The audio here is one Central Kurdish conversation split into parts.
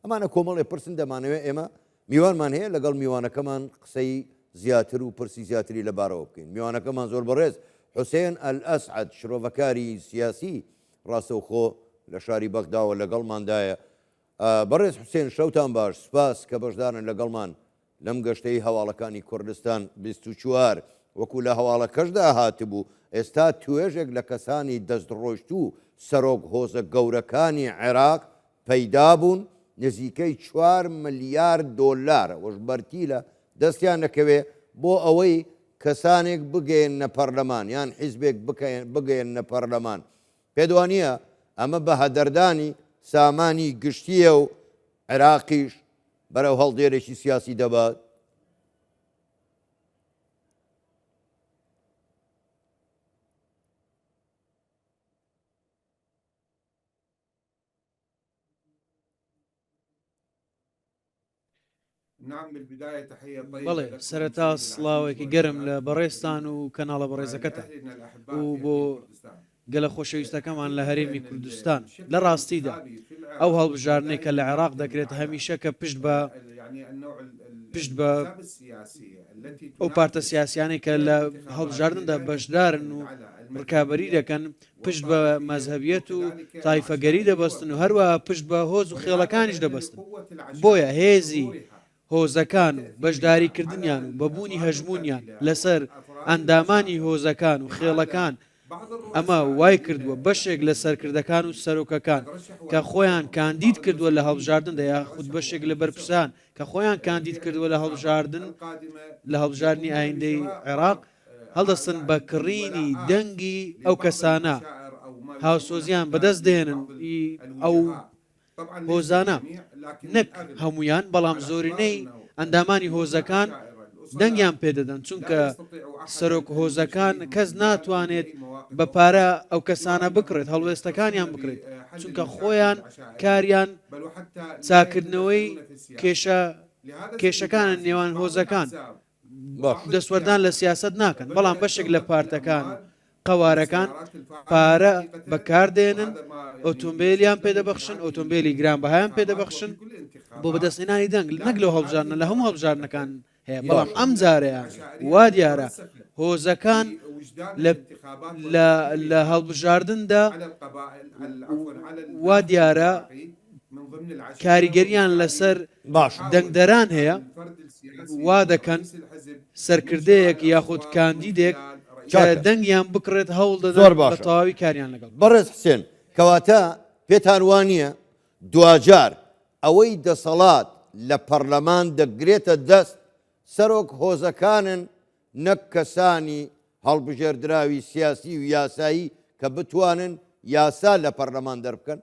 ئەمانە کۆمەڵێ پرسن دەمانەوێت ئێمە میوانمان هەیە لەگەڵ میوانەکەمان قسەی زیاتر و پرسی زیاتری لەبارەوە بکەین. میوانەکەمان زۆر بەڕێز حوسێن ئەلئەسعەد شرۆڤەکاری سیاسی ڕاستەوخۆ لە شاری بەغداوە لەگەڵماندایە. بەڕێز حوسێن شەوتان باش، سپاس کە بەشدارن لەگەڵمان لەم گەشتەی هەواڵەکانی کوردستان 24 وەکو لە هەواڵەکەشدا هاتبوو. ئێستا توێژێک لە کەسانی دەستڕۆشت و سەرۆک هۆزە گەورەکانی عێراق پەیدا بوون، نزیکەی 4 ملیار دۆلار وەشبەرتی لە دەستیان نەکەوێ بۆ ئەوەی کەسانێک بگەێنە پەرلەمان یان حیزبێک بگەێنە پەرلەمان. پێدوانیە ئەمە بە هەدەردانی سامانی گشتیە و عێراقیش بەرەو هەڵدێرێکی سیاسی دەبات. بەڵێ سەرەتا سڵاوێکی گەرم لە بەڕێستان و کەناڵە بەڕێزەکەتە و بۆ گەلە خۆشەویستەکەمان لە هەرێمی کوردستان. لە ڕاستیدا ئەو هەڵبژارنێک کە لە عێراق دەکرێت هەمیشە کە پشت بە ئەو پارتە سیاسیانێک کە لە هەڵبژاردندا بەشدارن و ڕکابەری دەکەن پشت بە مەزهەبیەت و تایفەگەری دەبەستن و هەروە پشت بە هۆز و خێڵەکانیش دەبەستن. بۆیە هێزی هۆزەکان و بەشداریکردنیان و بەبوونی هەژمونیان لەسەر ئەندامانی هۆزەکان و خێڵەکان ئەمە وای کردووە بەشێک لە سەرکردەکان و سەرۆکەکان کە خۆیان کاندید کردووە لە هەڵبژاردندا یاخود بەشێک لە بەرپرسان کە خۆیان کاندید کردووە لە هەڵبژاردننی ئایندەی عێراق هەڵدەستن بە کڕینی دەنگی ئەو کەسانە هاوسۆزیان بەدەست دێنن ئەو هۆزانە نەک هەمویان بەڵام زۆرینەی ئەندامانی هۆزەکان دەنگیان پێدەدەن چونکە سەرۆک هۆزەکان کەس ناتوانێت بە پارە ئەو کەسانە بکڕێت هەڵوێستەکانیان بکرێت چونکە خۆیان کاریان چاکردنەوەی کێشەکانە نێوان هۆزەکان دەسوەردان لە سیاست ناکەن بەڵام بەشێک لە پارتەکان قەوارەکان پارە بەکاردێنن ئۆتۆمبیلیان پێدەبەخشن ئۆتۆمبیلی گرانبەهایان پێدەبەخشن بۆ بەدەستێنانی دەنگ نەک لەو هەڵبژاردنە لە هەموو هەڵبژاردنەکان هەیە بەڵام ئەم جارەیە وا دیارە هۆزەکان لە هەڵبژاردندا وا دیارە کاریگەریان لەسەر باش دەنگدەران هەیە وا دەکەن سەرکردەیەک یاخود کاندیدێک دەنگیان بکڕێت هەوڵ دەدەن بە تەواوی کاریان لەگەڵ. بەڕێز حسێن کەواتە پێتان وانییە دوجار ئەوەی دەسەڵات لە پەرلەمان دەگرێتە دەست سەرۆک هۆزەکانن نەک کەسانی هەڵبژێردراوی سیاسی و یاسایی کە بتوانن یاسا لە پەرلەمان دەربکەن.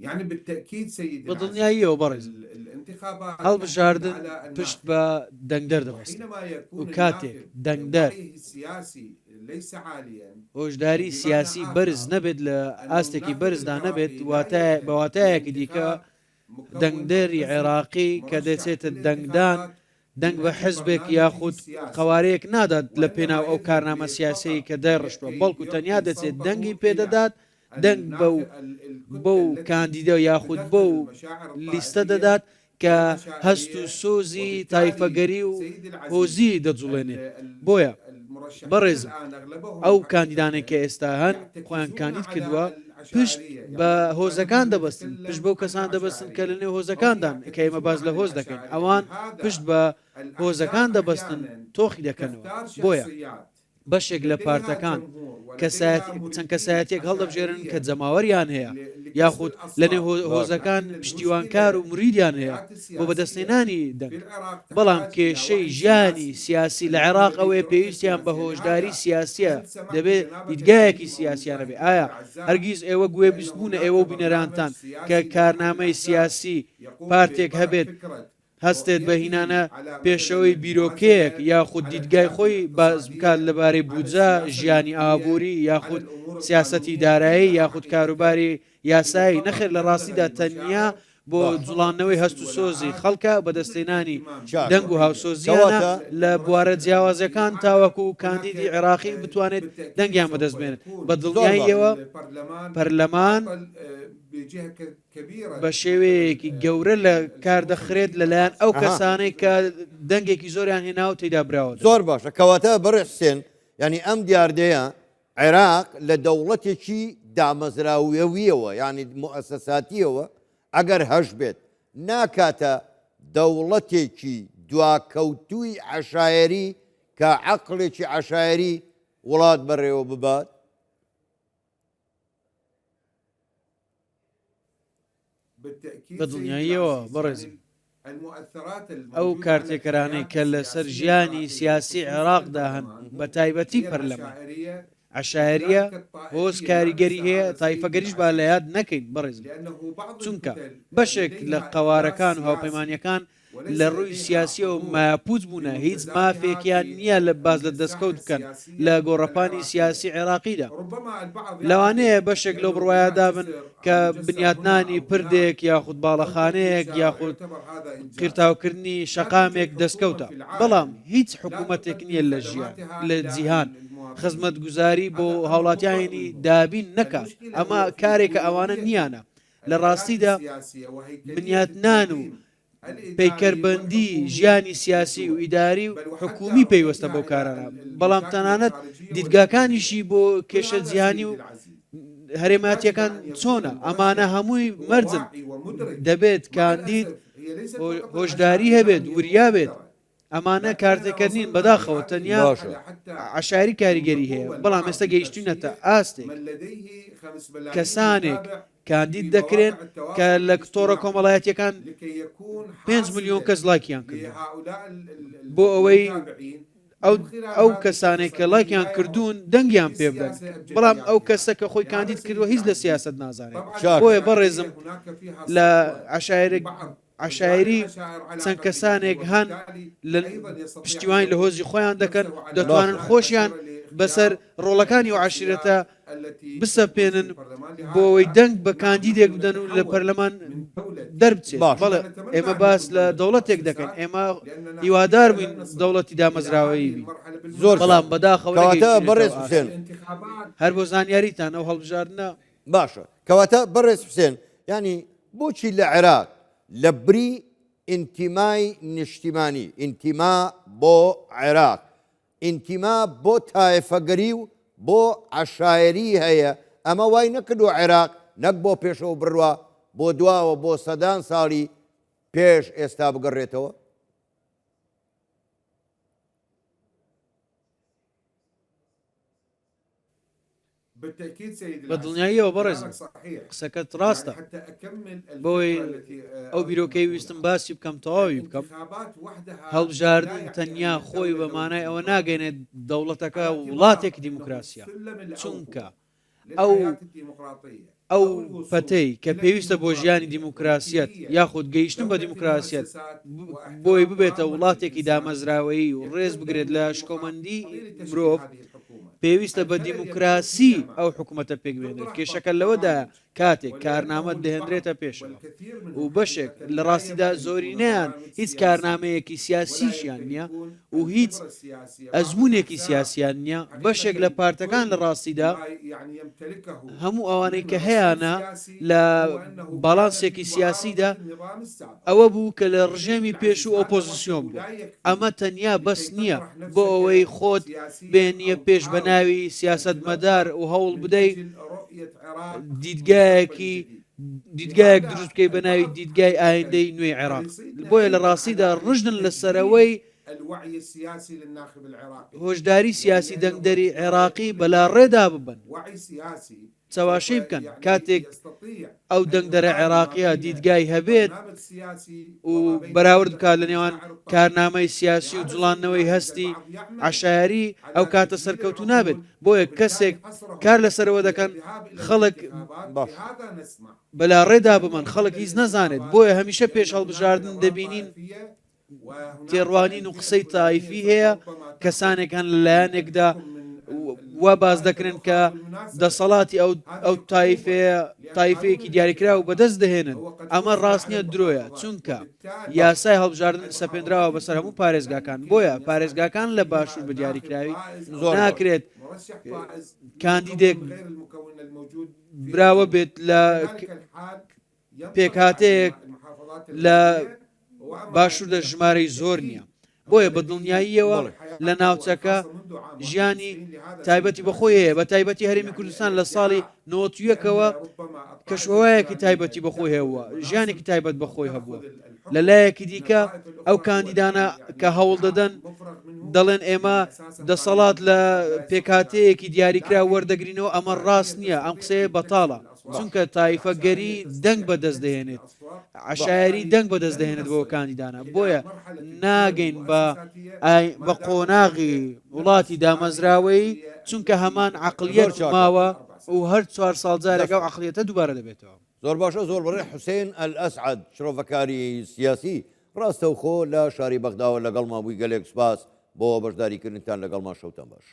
يعني بالتأكيد سيدي بەدڵنیاییەوە بەڕێز هەڵبژاردن پشت بە دەنگدەر دەبەست و کاتێک دەنگدەر هۆشداری سیاسی بەرز نەبێت لە ئاستێکی بەرزدا نەبێت بە واتایەکی دیکە دەنگدەری عێراقی کە دەچێتە دەنگدان دەنگ بە حزبێک یاخود قەوارەیەک نادات لە پێناو ئەو کارنامە سیاسی کە دەڕشتووە بەڵکو تەنیا دەچێت دەنگی پێدەدات دەنگ بەو کاندیدە یاخود بەو لیستە دەدات کە هەست و سۆزی تایفەگەری و هۆزی دەجوڵێنێت. بۆیە بەڕێزم ئەو کاندیدانێک کە ئێستا هەن خۆیان کاندید کردووە پشت بە هۆزەکان دەبەستن پشت بەو کەسان دەبەستن کە لە نێو هۆزەکاندان کە ئێمە باز لە هۆز دەکەین ئەوان پشت بە هۆزەکان دەبەستن تۆخی دەکەنەوە. بۆیە بەشێک لە پارتەکان چەند کەسایەتێک هەڵدەبژێرن کە جەماوەریان هەیە یاخود لە نێو هۆزەکان پشتیوانکار و مریدیان هەیە بۆ بەدەستێنانی دەنگ بەڵام کێشەی ژیانی سیاسی لە عێراق ئەوەیە پێویستیان بە هۆشداری سیاسیە دەبێت دیدگایەکی سیاسیانە بێ. ئایا هەرگیز ئێوە گوێبیست بوونە ئێوە و بینەرانتان کە کارنامەی سیاسی پارتێک هەبێت هەستێت بە هینانە پێشەوەی بیرۆکەیەک یاخود دیدگای خۆی باز بکات لەبارەی بودجە ژیانی ئابووری یاخود سیاسەتی دارایی یاخود کاروباری یاسایی نەخێر لە ڕاستیدا تەنیا بۆ جوڵانەوەی هەست و سۆزی خەڵکە بەدەستێنانی چاک. دەنگ و هاوسۆزیانە لە بوارە جیاوازەکان تاوەکو و کاندیدی عێراقی بتوانێت دەنگیان بەدەستبێنێت بە دڵنیاییەوە پەرلەمان بە شێوەیەکی گەورە لە کار دەخرێت لەلایەن ئەو کەسانەی کە دەنگێکی زۆریان هێنا و تێدا براوە زۆر باشە کەواتە بەڕێ حسێن ینی ئەم دیاردەیە عێراق لە دەوڵەتێکی دامەزراویەویەوە ینی مؤسساتیەوە ئەگەر هەش بێت ناکاتە دەوڵەتێکی دواکەوتووی عەشایەری کە عەقڵێکی عەشایەری وڵات بەڕێوە ببات بە دڵنیاییەوە بەڕێزم ئەو کارتێکەرانەی کە لەسەر ژیانی سیاسی عێراقدا هەن بە تایبەتی پەرلەمان عەشایەریە هۆز کاریگەری هەیە تایفەگەریش با لە یاد نەکەین بەڕێزم چونکە بەشێک لە قەوارەکان و هاوپەیمانیەکان لە ڕووی سیاسیەوە ماپوت بوونە هیچ مافێکیان نییە لە باز لە دەستکەوت بکەن لە گۆڕەپانی سیاسی عێراقیدا لەوانەیە بەشێک لەو بڕوایەدا بن کە بنیاتنانی پردێک یاخود باڵەخانەیەک یاخود قیرتاوکردنی شەقامێک دەستکەوتە بەڵام هیچ حکوومەتێک نییە لە ژیان لە جیهان خزمەت گوزاری بۆ هاوڵاتیانی دابین نەکات ئەمە کارێکە ئەوانە نیانە لە ڕاستیدا بنیاتنان و پەیکەربەندی ژیانی سیاسی و ئیداری و حکومی پێیوەستە بۆ کارانە بەڵام تەنانەت دیدگاکانیشی بۆ کێشە جیهانی و هەرێماتیەکان چۆنە ئەمانە هەمووی مەرجن دەبێت کاندید هۆشداری هەبێت وریا بێت ئەمانە کارتێکردنین بەداخەوە تەنیا عەشایەری کاریگەری هەیە بەڵام ئێستا گەیشتوونەتە ئاستێک کەسانێک کاندید دەکرێن کە لە کتۆرە کۆمەڵایەتیەکان 5 ملیۆن کەس لایکیان کرد بۆ ئەوەی ئەو کەسانێک کە لایکیان کردوون دەنگیان پێ بدەن بەڵام ئەو کەسە کە خۆی کاندید کردووە هیچ لە سیاست نازانێت بۆیە بەڕێزم لە عەشایەری چەند کەسانێک هەن لە پشتیوانی لە هۆزی خۆیان دەکەن دەتوانن خۆشیان بەسەر ڕۆڵەکانی و عەشیرەتە بسەپێنن بۆ ئەوەی دەنگ بە کاندیدێک بدەن و لە پەرلەمان دەربچێت بەڵێ ئێمە باس لە دەوڵەتێک دەکەن ئێمە هیوادار بووین دەوڵەتی دامەزراوەیی بین زۆر بەڵام بەداخەوە بەڕێز حسێن هەر بۆ زانیاریتان ئەو هەڵبژاردنە باشە کەواتە بەڕێز حسێن ینی بۆچی لە عێراق لە بری ئینتیمای نیشتیمانی ئینتیما بۆ عێراق ئینتیما بۆ تایفەگەری و بۆ عەشایەری هەیە ئەمە وای نەکردو عێراق نەک بۆ پێشەوە بڕوە بۆ دواوە بۆ سەدان ساڵی پێش ئێستا بگەڕێتەوە بە دڵنیاییەوە بەڕێزم قسەکەت ڕاستە بۆی ئەو بیرۆکەی ویستم باسی بکەم تەواوی بکەم هەڵبژاردن تەنیا خۆی بەمانای ئەوە ناگەێنێت دەوڵەتەکە وڵاتێکی دیموکراسیە چونکە ئەو پەتەی کە پێویستە بۆ ژیانی دیموکراسیەت یاخود گەیشتن بە دیموکراسیەت بۆی ببێتە وڵاتێکی دامەزراوەیی و ڕێز بگرێت لە شکۆمەندی مرۆڤ پێویستە بە دیموکراسی ئەو حکوومەتە پێکبێنێت کێشەکە لەوەدا کاتێک کارنامەت دەهێنرێتە پێشەوە و بەشێک لە ڕاستیدا زۆرینەیان هیچ کارنامەیەکی سیاسیشیان نییە و هیچ ئەزمونێکی سیاسیان نییە بەشێک لە پارتەکان لە ڕاستیدا هەموو ئەوانەی کە هەیەە لە باڵانسێکی سیاسیدا ئەوە بوو کە لە ڕژێمی پێش و ئۆپۆزیسیۆن بوو ئەمە تەنیا بەس نییە بۆ ئەوەی خۆت بێنیە پێش بە ناوی سیاست مەدار و هەوڵ بدەیت دیدگایەک دروست بکەی بە ناوی دیدگای ئایندەی نوێی عێراق بۆیە لە ڕاستیدا ڕژدن لەسەرەوەی هۆشداری سیاسی دەنگدەری عێراقی بەلا ڕێدا ببن چاواشەی بکەن کاتێک ئەو دەنگدەرە عێراقیە دیدگای هەبێت و بەراورد بکات لە نێوان کارنامەی سیاسی و جوڵانەوەی هەستی عەشایەری ئەو کاتە سەرکەوتو نابێت بۆیە کەسێک کار لەسەرەوە دەکەن خەڵک بەلا ڕێدا بمەن خەڵک هیچ نەزانێت بۆیە هەمیشە پێش هەڵبژاردن دەبینین تێڕوانین و قسەی تایفی هەیە کەسانێکان لەلایەنێکدا وا باز دەکرن کە دەسەڵاتی ئەو تایفەیەکی دیاریکرا و بەدەست دەهێنن ئەمە ڕاست نییە درۆیە چونکە یاسای هەڵبژاردن سەپێنراوە بەسەر هەموو پارێزگاکان بۆیە پارێزگاکان لە باشوور بە دیاریکراوی ناکرێت کاندیدێک براوە بێت لە پێکهاتەیەک لە باشوور ژمارەی زۆر نییە بۆیە بە دڵنیاییەوە لە ناوچەکە ژیانی تایبەتی بەخۆی هەیە بە تایبەتی هەرێمی کوردستان لە ساڵی 91ەوە کەشوەوایەکی تایبەتی بەخۆی هەبووە ژیانێکی تایبەت بەخۆی هەبووە لە لایەکی دیکە ئەو کاندیدانە کە هەوڵ دەدەن دەڵێن ئێمە دەسەڵات لە پێکهاتەیەکی دیاریکرا وەردەگرینەوە ئەمە ڕاست نییە ئەم قسەیە بەتاڵە چونکە تایفەگەری دەنگ بەدەست دەهێنێت عشایری دەنگ بەدەست دەهێنێت بۆ کاندیدانە بۆیە ناگەین بە قۆناغی وڵاتی دامەزراوەی چونکە هەمان عقلیەت ماوە و هەر 4 ساڵ جارێکە و عقلیەتە دووبارە دەبێتەوە زۆر باشە زۆر بەڕێ حوسێن ئەلئەسعەد شرۆڤەکاری سیاسی ڕاستەوخۆ لە شاری بەغداوە لەگەڵ مابووی گەلێک سپاس بۆ بەشداریکردنتان لەگەڵمان شەوتان باش.